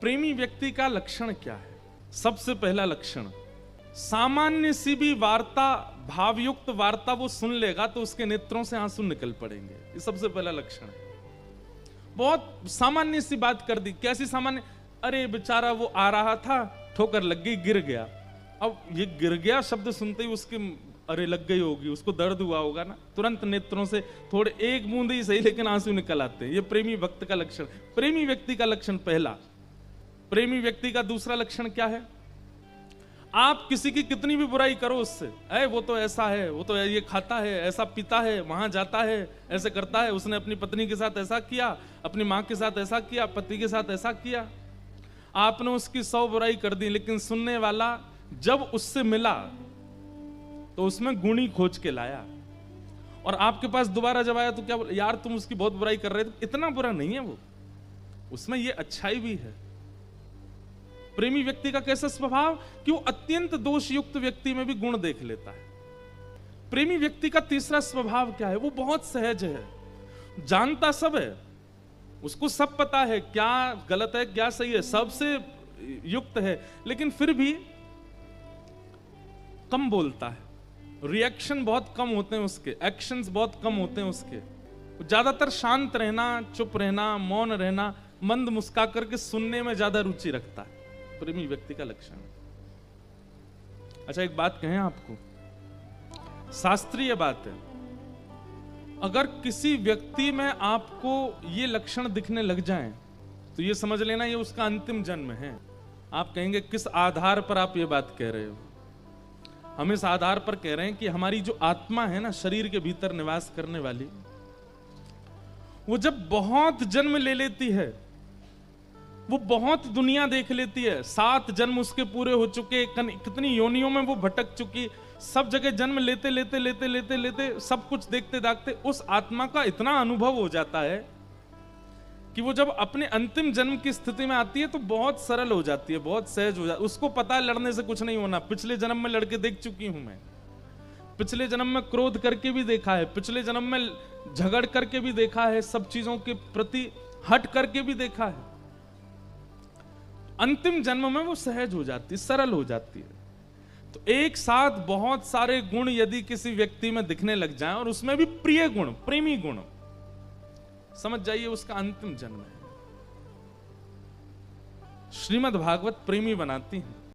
प्रेमी व्यक्ति का लक्षण क्या है? सबसे पहला लक्षण, सामान्य सी भी वार्ता, भावयुक्त वार्ता वो सुन लेगा तो उसके नेत्रों से आंसू निकल पड़ेंगे। ये सबसे पहला लक्षण है। बहुत सामान्य सी बात कर दी। कैसी सामान्य? अरे बेचारा वो आ रहा था, ठोकर लग गई, गिर गया। अब ये गिर गया शब्द सुनते ही उसके अरे लग गई होगी, उसको दर्द हुआ होगा ना, तुरंत नेत्रों से थोड़े एक बूंद ही सही लेकिन आंसू निकल आते हैं। ये प्रेमी भक्त का लक्षण, प्रेमी व्यक्ति का लक्षण पहला। प्रेमी व्यक्ति का दूसरा लक्षण क्या है? आप किसी की कितनी भी बुराई करो उससे, अरे वो तो ऐसा है, वो तो ये खाता है, ऐसा पीता है, वहां जाता है, ऐसे करता है, उसने अपनी पत्नी के साथ ऐसा किया, अपनी मां के साथ ऐसा किया, पति के साथ ऐसा किया। आपने उसकी 100 बुराई कर दी, लेकिन सुनने वाला जब उससे मिला तो उसमें गुणी खोज के लाया, और आपके पास दोबारा जब आया तो क्या बोला? यार तुम उसकी बहुत बुराई कर रहे थे, इतना बुरा नहीं है वो, उसमें ये अच्छाई भी है। प्रेमी व्यक्ति का कैसा स्वभाव कि वो अत्यंत दोषयुक्त व्यक्ति में भी गुण देख लेता है। प्रेमी व्यक्ति का तीसरा स्वभाव क्या है? वो बहुत सहज है, जानता सब है, उसको सब पता है, क्या गलत है क्या सही है, सबसे युक्त है, लेकिन फिर भी कम बोलता है। रिएक्शन बहुत कम होते हैं उसके, एक्शंस बहुत कम होते हैं उसके। ज्यादातर शांत रहना, चुप रहना, मौन रहना, मंद मुस्का करके सुनने में ज्यादा रुचि रखता है। प्रेमी व्यक्ति का लक्षण। अच्छा एक बात कहें आपको, शास्त्रीय बात है, अगर किसी व्यक्ति में आपको ये लक्षण दिखने लग जाएं तो ये समझ लेना ये उसका अंतिम जन्म है। आप कहेंगे किस आधार पर आप ये बात कह रहे हो? हम इस आधार पर कह रहे हैं कि हमारी जो आत्मा है ना, शरीर के भीतर निवास करने वाली, वो जब बहुत जन्म ले लेती है, वो बहुत दुनिया देख लेती है, 7 जन्म उसके पूरे हो चुके, कितनी योनियों में वो भटक चुकी, सब जगह जन्म लेते लेते लेते लेते लेते सब कुछ देखते देखते उस आत्मा का इतना अनुभव हो जाता है कि वो जब अपने अंतिम जन्म की स्थिति में आती है तो बहुत सरल हो जाती है, बहुत सहज हो जाती है। उसको पता है लड़ने से कुछ नहीं होना। पिछले जन्म में लड़के देख चुकी हूं मैं, पिछले जन्म में क्रोध करके भी देखा है, पिछले जन्म में झगड़ करके भी देखा है, सब चीजों के प्रति हट करके भी देखा है। अंतिम जन्म में वो सहज हो जाती है, सरल हो जाती है। तो एक साथ बहुत सारे गुण यदि किसी व्यक्ति में दिखने लग जाएं, और उसमें भी प्रिय गुण, प्रेमी गुण, समझ जाइए उसका अंतिम जन्म है। श्रीमद् भागवत प्रेमी बनाती है।